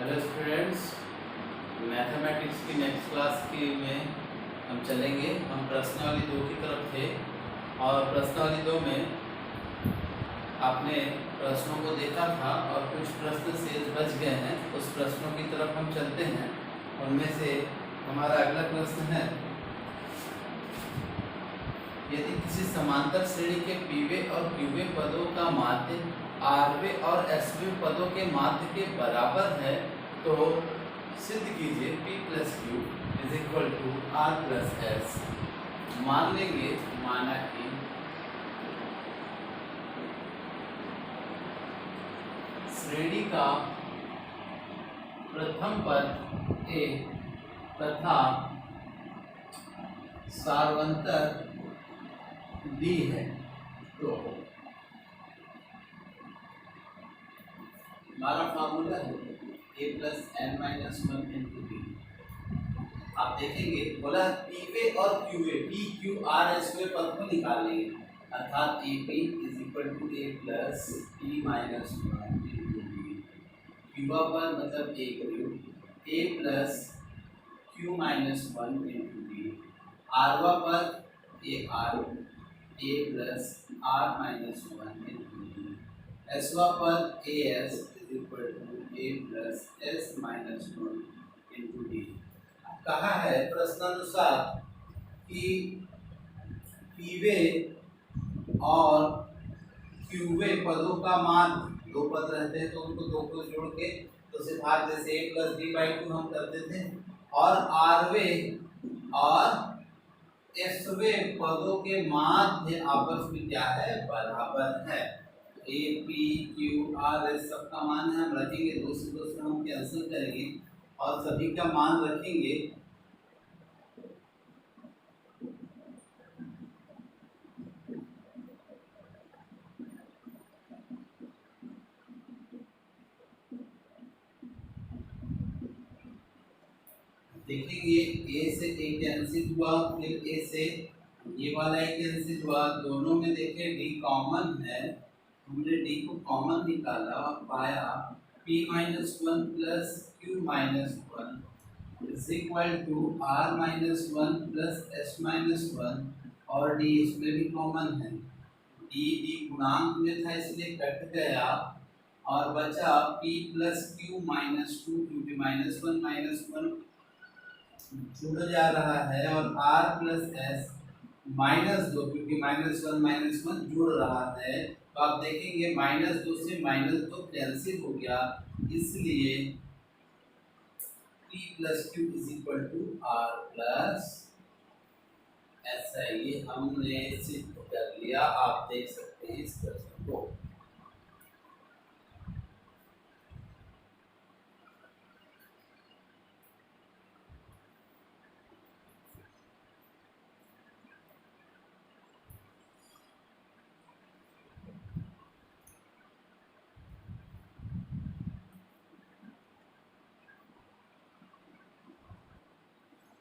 Hello students, mathematics की next class की में हम चलेंगे। हम प्रश्नावली 2 की तरफ थे और प्रश्नावली 2 में आपने प्रश्नों को देखा था और कुछ प्रश्न शेष बच गए हैं। उस प्रश्नों की तरफ हम चलते हैं। उनमें से हमारा अगला प्रश्न है, यदि किसी समांतर श्रेणी के पीवे और क्यूवे पदों का माध्य आरवे और एसवे पदों के माध्य के बराबर है तो सिद्ध कीजिए P plus Q is equal to R plus S. मान लेंगे, माना कि श्रेणी का प्रथम पद ए तथा सार्वंतर डी है तो हमारा फार्मूला है A plus N minus one into D. आप देखेंगे बोला पीवे और क्यूवे पी क्यू आर एस वे पद को निकाल लेंगे, अर्थात A P is equal to A plus T minus one into D. क्यूवा पर मतलब A Q A plus Q minus one into D. आरवा पर A R A plus R minus one into D. एसवा पर A S is equal to A plus S minus one into D. कहा है प्रश्नानुसार कि पीवे और क्यूवे पदों का मान, दो पद रहते हैं तो उनको दो को जोड़ के तो सिद्धांत जैसे ए प्लस डी बाई टू हम करते थे, और आरवे और एसवे पदों के माध्य आपस में क्या है, बराबर है। A P Q R S सबका मान है, हम रखेंगे दो से हम कैंसिल करेंगे और सभी का मान रखेंगे। देखेंगे ए से ए कैंसिल हुआ, फिर ए से ये वाला ए कैंसिल हुआ, दोनों में देखें डी कॉमन है, हमने डी को कॉमन निकाला और पाया p minus one plus Q minus one is equal to R minus one plus S minus one, और डी इसमें भी कॉमन है। डी डी गुणांक में था इसलिए कट गया और बचा p plus Q minus two, क्योंकि माइनस वन जुड़ जा रहा है, और r प्लस एस माइनस दो, क्योंकि माइनस वन जुड़ रहा है। तो आप देखेंगे माइनस दो से माइनस दो कैंसिल हो गया, इसलिए p plus Q is equal to R plus S है। ये हमने सिद्ध कर लिया, आप देख सकते हैं इस प्रश्न को।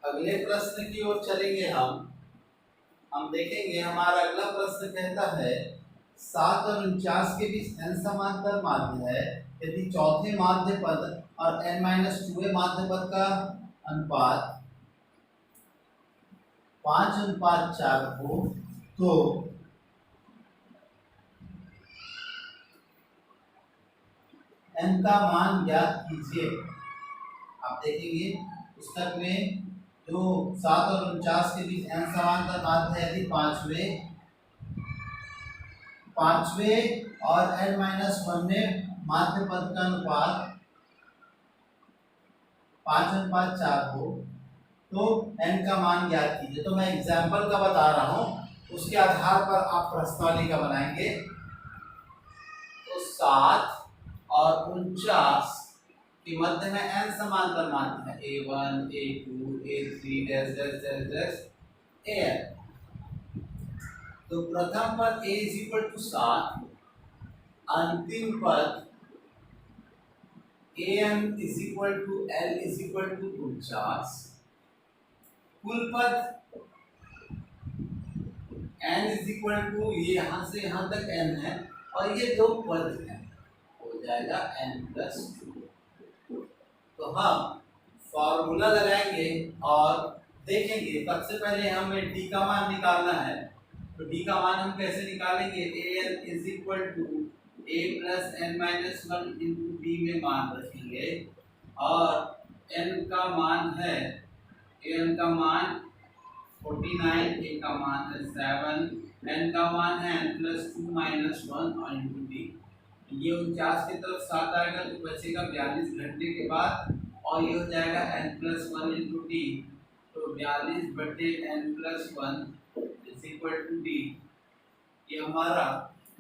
अगले प्रश्न की ओर चलेंगे हम देखेंगे हमारा अगला प्रश्न कहता है 7 और 49 के बीच n समांतर माध्य है, यदि चौथे माध्य पद और n-2वें माध्य पद का अनुपात 5:4 हो तो n का मान ज्ञात कीजिए। आप देखेंगे पुस्तक में जो 7 और 49 के बीच n समांतर माध्य है, यदि पांचवें और n-1 माध्य पद का अनुपात 5:4 हो तो n का मान ज्ञात कीजिए। तो मैं एग्जाम्पल का बता रहा हूँ, उसके आधार पर आप प्रश्नावली का बनाएंगे। तो 7 और 49 के मध्य में n समांतर माध्य है, a1 a2 a3 dash dash dash dash an। तो प्रथम पद a इज इक्वल टू 7, अंतिम पद an is equal to l is equal to 49, कुल पद n इज इक्वल टू, ये यहाँ से यहाँ तक n है और ये दो पद हैं, हो जाएगा n प्लस 2। तो हम फॉर्मूला लगाएंगे और देखेंगे। सबसे पहले हमें डी का मान निकालना है, तो डी का मान हम कैसे निकालेंगे? A N is equal to A plus N minus one into B में मान रखेंगे और एन का मान है, एन का मान 49, ए का मान है 7, एन का मान है n plus two minus one और इंटू डी। ये 49 की तरफ 7 आएगा तो बचेगा 42 घंटे के बाद, और ये हो जाएगा n plus one into D, तो 42 बटे n plus one is equal to D. ये हमारा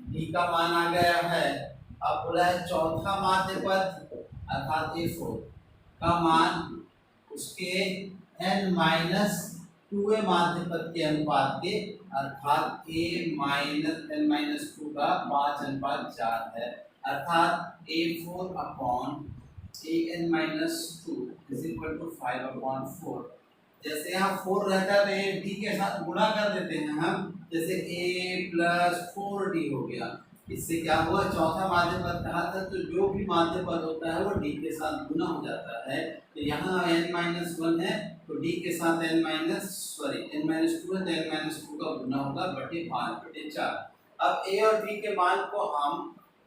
डी का मान आ गया है। अब बोला है चौथा माध्य पद अर्थात A4 का मान उसके n माइनस 2 माध्य पद के अनुपात के अर्थात a माइनस n माइनस 2 का 5:4 है, अर्थात A4 upon an minus 2 is equal to 5/4। जैसे यहाँ 4 रहता है तो ये d के साथ गुणा कर देते हैं हम, जैसे a प्लस 4d हो गया। इससे क्या हुआ, चौथा माध्य पद कहा था तो जो भी माध्य पद होता है वो d के साथ गुना हो जाता है। तो यहाँ n माइनस वन है तो d के साथ n माइनस टू है तो n माइनस टू का गुना होगा बटे 5/4। अब a और b के मान को हम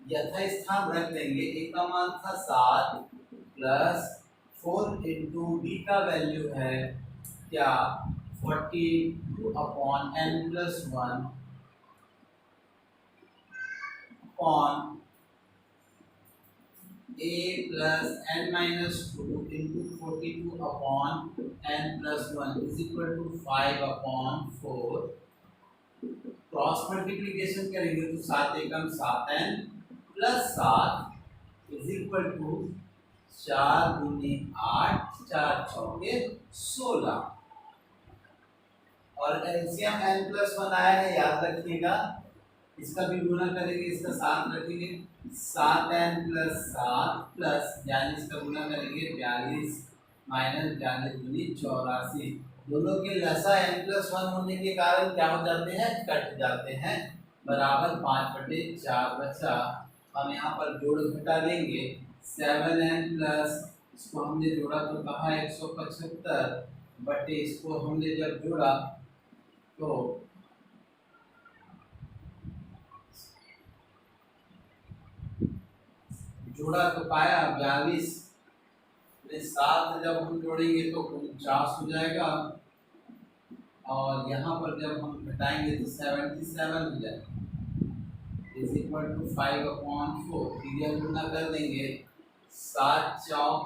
यथास्थान रख देंगे। a का मान था 7 प्लस 4 इंटू डी का वैल्यू है क्या 42 upon n plus one upon a plus n minus two into 42 upon n plus one is equal to 5/4। Cross multiplication करेंगे तो 7 एकम 7n plus 7 is equal to 4 दूनी 8 4 चौके 16 और एलसीएम n प्लस वन आया है, याद रखिएगा। इसका भी गुना करेंगे, इसका 7 रखेंगे, 7n प्लस 7 प्लस 42 का गुना करेंगे 42 माइनस 42 दूनी 84। दोनों के लसा n प्लस वन होने के कारण क्या हो जाते हैं, कट जाते हैं, बराबर 5/4 बचा। हम यहाँ पर जोड़ घटा लेंगे 7n प्लस इसको हमने जोड़ा तो कहा 175 बटे इसको हमने जब जोड़ा तो जोड़ा तो पाया 42 में 7 जब हम जोड़ेंगे तो 49 हो जाएगा और यहाँ पर जब हम घटाएंगे तो 77 हो जाएगा इज इक्वल टू 5/4। सीरियल गुना कर देंगे 7 चौक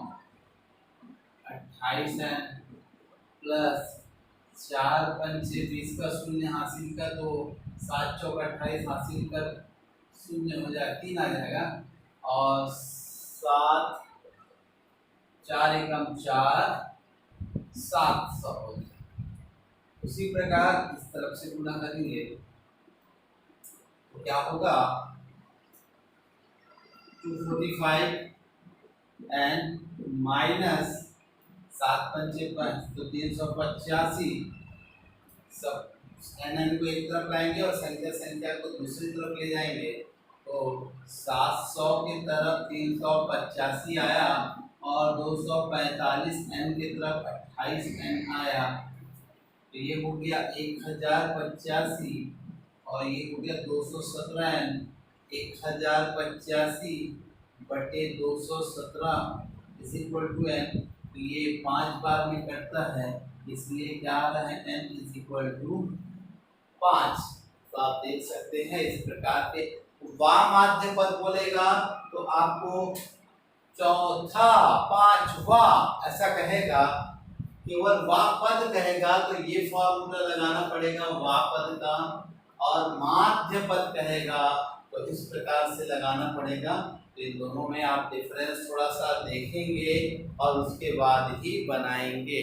28 प्लस 4 पंचे 20 का शून्य हासिल कर दो, 7 चौक 28 हासिल कर शून्य हो जाएगा 3 आ जाएगा और 7 4 एकम 4 700 हो जाएगा। उसी प्रकार इस तरफ से गुना करेंगे तो क्या होगा 245 एंड माइनस 7 पंचे 5 तो 385। सब एन को एक तरफ लाएंगे और संख्या को दूसरी तरफ ले जाएंगे तो 700 की तरफ 385 आया और 245 n की तरफ 28 n आया तो ये हो गया 1085 और ये हो गया 217 n। 1085 बटे 217 इज इक्वल टू n। तो ये 5 बार में कटता है इसलिए क्या आ रहा है n इज इक्वल टू 5। तो आप देख सकते हैं इस प्रकार के वाम माध्य पद बोलेगा तो आपको चौथा पांचवा ऐसा कहेगा, केवल वा पद कहेगा तो ये फॉर्मूला लगाना पड़ेगा वा पद का, और माध्य पद कहेगा तो इस प्रकार से लगाना पड़ेगा। तो इन दोनों में आप डिफरेंस थोड़ा सा देखेंगे और उसके बाद ही बनाएंगे।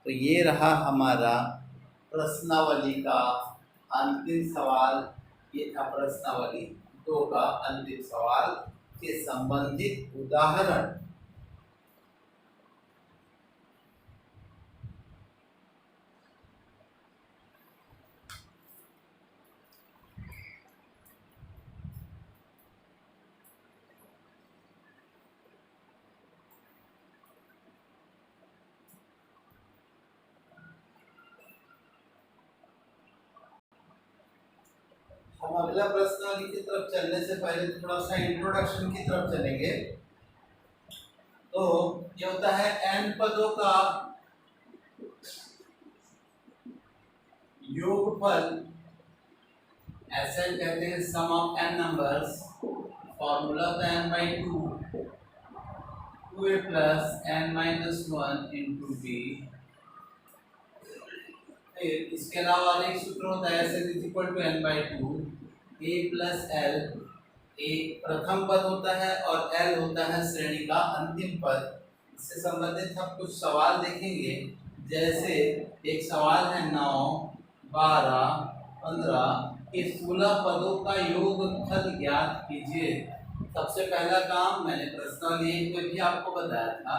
तो ये रहा हमारा प्रश्नावली का अंतिम सवाल। ये था प्रश्नावली 2 का अंतिम सवाल के संबंधित उदाहरण। हम अगला प्रश्नावली की तरफ चलने से पहले थोड़ा सा इंट्रोडक्शन की तरफ चलेंगे। तो ये होता है n पदों का योगफल, ऐसे कहते हैं sum of n numbers. Formula होता है n/2 2a plus n minus 1 into b। फिर इसके अलावा और एक सूत्र होता है S is equal to n/2 a plus l। a प्रथम पद होता है और l होता है श्रेणी का अंतिम पद। इससे संबंधित हम कुछ सवाल देखेंगे। जैसे एक सवाल है 9, 12, 15 के 16 पदों का योगफल ज्ञात कीजिए। सबसे पहला काम मैंने प्रश्नावली में भी आपको बताया था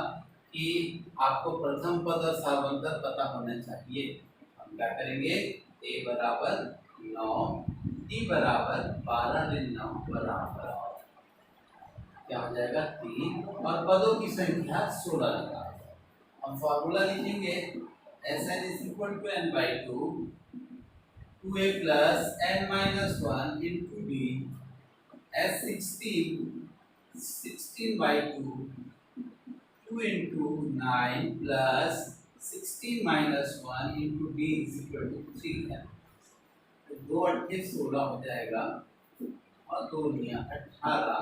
कि आपको प्रथम पद और सार्वंतर पता होना चाहिए। हम क्या करेंगे, a बराबर 9, d बराबर 12 ऋण 9 बराबर क्या हो जाएगा 3 और पदों की संख्या 16 लगा। हम फॉर्मूला लिखेंगे Sn is equal to n/2 2a plus n minus 1 into b। S 16/2 2 into 9 plus 16 minus 1 into b is equal to 3 है। तो 2 8 16 हो जाएगा और 2 निया 18।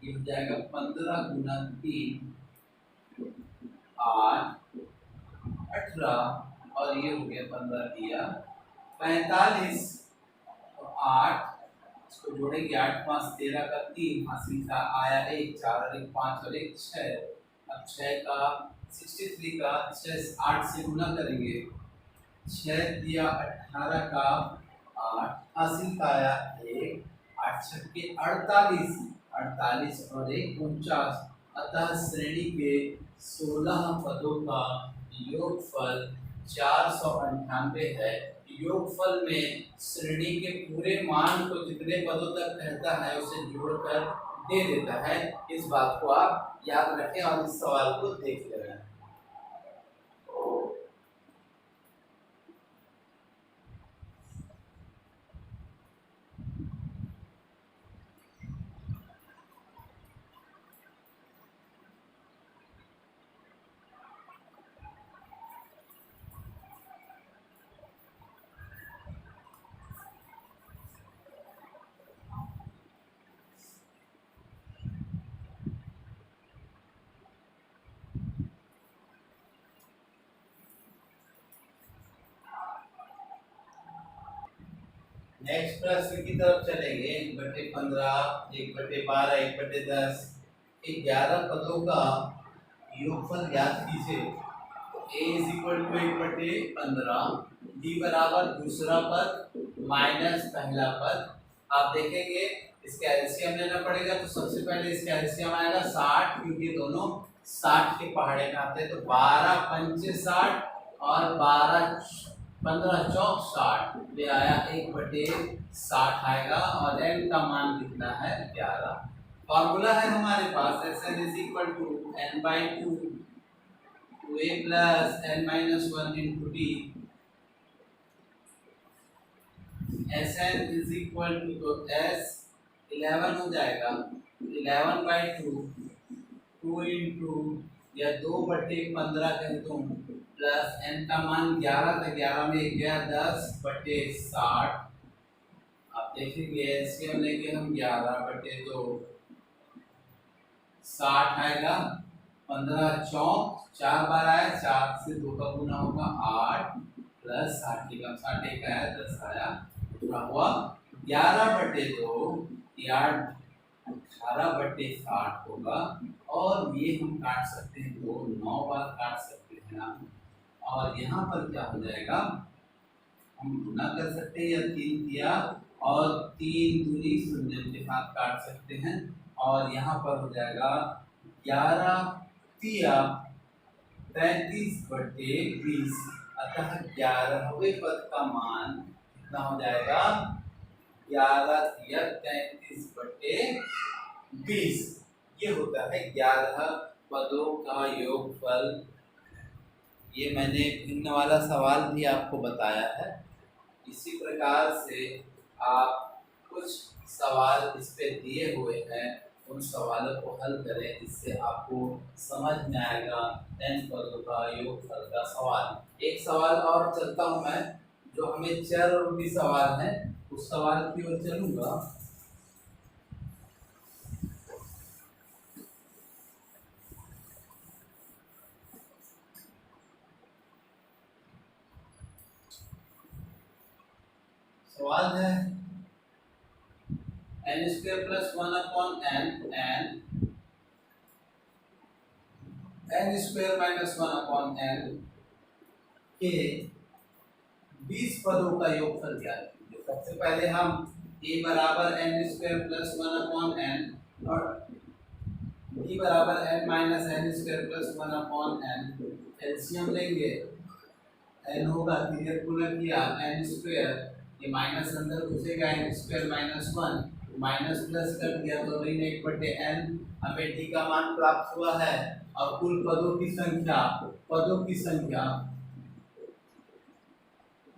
ये हो जाएगा 15 गुना 3 8 18 और ये हो गया 15 दिया 45। तो 8 इसको जोड़ेंगे 8 5 13 का 3 हासिल का आया 1 4 और 1 5 और 1 6। अब 6 का 63 का 6 8 से गुना करेंगे 6 दिया 18 का 8 हासिल का आया 1 8 छक्के 48 48 और 1 49। अतः श्रेणी के 16 पदों का योगफल 498 है। योगफल में श्रेणी के पूरे मान को जितने पदों तक कहता है उसे जोड़कर दे देता है। इस बात को आप याद रखें और इस सवाल को देख लें। नेक्स्ट प्रश्न की तरफ चलेंगे। 1/15 1/12 1/10 11 पदों का योगफल ज्ञात कीजिए। तो a is equal to 1/15 d बराबर दूसरा पद माइनस पहला पद। आप देखेंगे इसका एलसीएम लेना पड़ेगा। तो सबसे पहले इसका एलसीएम आएगा 60 क्योंकि दोनों 60 के पहाड़े में आते हैं। तो 12 पंचे 60 और 12 15 चौक 60 ये आया 1/60 आएगा और n का मान कितना है 11। फॉर्मूला है हमारे पास Sn is equal to n/2 2a plus n minus 1 into d। Sn is equal to तो s 11 हो जाएगा 11/2 2 इंटू या 2/15 कह दूं प्लस n का मान 11 था 11 में 1 गया 10/60। आप देखेंगे एलसीएम लेके हम 11/2 60 आएगा 15 चौक 4 बार आया 4 से 2 का गुना होगा 8 प्लस 60 का 60 का है 10 आया पूरा हुआ 11/2 यार 18/60 होगा। और ये हम काट सकते हैं तो 9 बार काट सकते हैं हम। और यहाँ पर क्या हो जाएगा हम गुना कर सकते हैं या 3 दिया और 3 दूनी शून्य के साथ काट सकते हैं। और यहाँ पर हो जाएगा 11 तिया 35/20। अतः 11वें पद का मान कितना हो जाएगा 11 तिया 33/20। ये होता है 11 पदों का योगफल। ये मैंने भिन्न वाला सवाल भी आपको बताया है। इसी प्रकार से आप कुछ सवाल इस पे दिए हुए हैं, उन सवालों को हल करें जिससे आपको समझ में आएगा n पदों का योगफल का सवाल। एक सवाल और चलता हूँ मैं, जो हमें चर रूपी सवाल है, उस सवाल की ओर चलूंगा। सवाल है n square plus 1 upon n square minus 1 upon n के 20 पदों का योगफल ज्ञात कीजिए। सबसे पहले हम a बराबर n square plus 1 upon n और b बराबर n minus n square plus 1 upon n LCM लेंगे। n होगा क्लियर पूरा किया n स्क्वायर, ये माइनस अंदर घुसेगा, n square minus 1 minus plus कर दिया तो ऋण 1/n। हमें d का मान प्राप्त हुआ है और कुल पदों की संख्या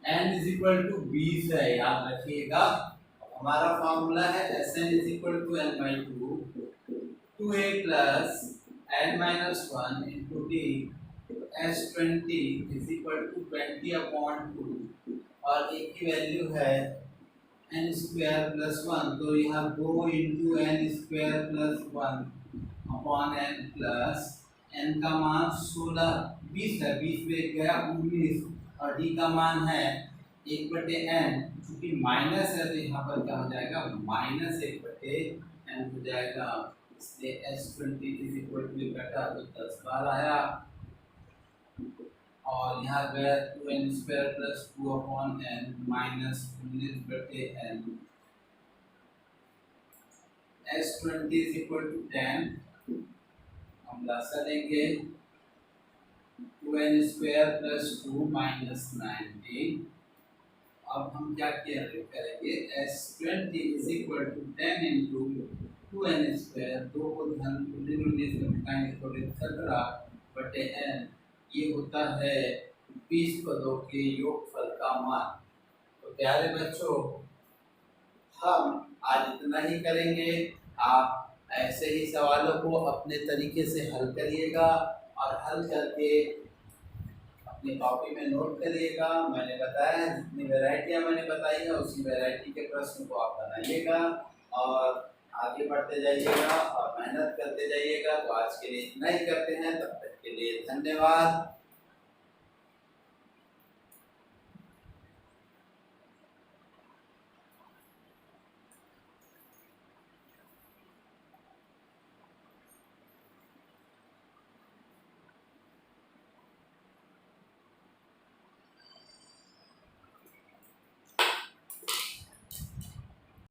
n इज इक्वल टू 20 है, याद रखिएगा। हमारा फॉर्मूला है Sn is equal to n by 2 2a plus n minus 1 into d S20 is equal to 20 upon 2 और एक की वैल्यू है n स्क्वायर प्लस 1, तो यहाँ 2 into n square plus 1 upon n plus n का मान 16 20 है, 20 में गया 19 और d का मान है 1/n, क्योंकि माइनस है तो यहाँ पर क्या हो जाएगा माइनस 1/n हो जाएगा। इसलिए S20 इज इक्वल टू घटा तो 10 बार आया और यहाँ गया 2n square plus 2 upon n minus 19/n। S20 is equal to 10, हम लासा लेंगे 2n स्क्वायर प्लस 2 माइनस 19। अब हम क्या करेंगे S20 is equal to 10 into 2n square, 2 को धन 19 में घटाएंगे तो 17/n, ये होता है 20 पदों के योगफल का मान। तो प्यारे बच्चों, हम आज इतना ही करेंगे। आप ऐसे ही सवालों को अपने तरीके से हल करिएगा और हल करके अपनी कॉपी में नोट करिएगा। मैंने बताया जितनी वैरायटियां मैंने बताई है उसी वैरायटी के प्रश्न को आप बनाइएगा और आगे बढ़ते जाइएगा और मेहनत करते जाइएगा। तो आज के लिए इतना ही करते हैं, तब तक के लिए धन्यवाद।